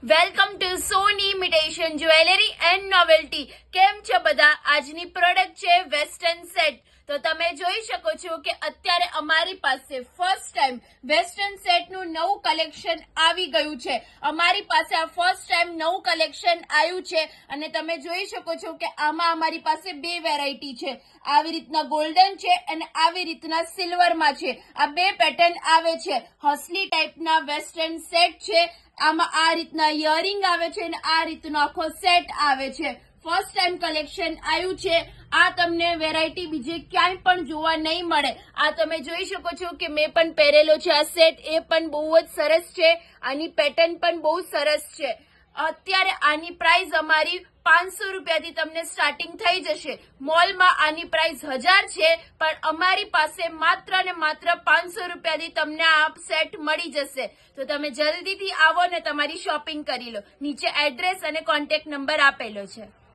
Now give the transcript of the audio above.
Welcome to Soni imitation jewellery and novelty. કેમ છે બધા? આજની પ્રોડક્ટ છે વેસ્ટર્ન સેટ. તો તમે જોઈ શકો છો કે અત્યારે અમારી પાસે ફર્સ્ટ ટાઈમ વેસ્ટર્ન સેટનું નવું કલેક્શન આવી ગયું છે. અમારી પાસે આ ફર્સ્ટ ટાઈમ નવું કલેક્શન આવ્યું છે અને તમે જોઈ શકો છો કે આમાં અમારી પાસે બે વેરાયટી છે. આવી રીતના ગોલ્ડન છે અને આવી રીતના સિલ્વરમાં છે. આ બે પેટર્ન આવે છે. હસલી ટાઈપના વેસ્ટર્ન સેટ છે. આમાં આ રીતના ઇયરિંગ આવે છે અને આ રીતનો આખો સેટ આવે છે. ફર્સ્ટ ટાઈમ કલેક્શન આવ્યું છે. આ તમને વેરાયટી બીજે ક્યાંય પણ જોવા નહીં મળે. આ તમે જોઈ શકો છો કે મેં પણ પહેરેલો છે આ સેટ. એ પણ બહુ જ સરસ છે. આની પેટર્ન પણ બહુ સરસ છે. અત્યારે આની પ્રાઇસ અમારી 500 રૂપિયાથી તમને સ્ટાર્ટિંગ થઈ જશે. મોલમાં આની પ્રાઇસ 1000 છે, પણ અમારી પાસે માત્ર ને માત્ર 500 રૂપિયાથી તમને આ સેટ મળી જશે. તો તમે જલ્દીથી આવો ને તમારી શોપિંગ કરી લો. નીચે એડ્રેસ અને કોન્ટેક્ટ નંબર આપેલો છે.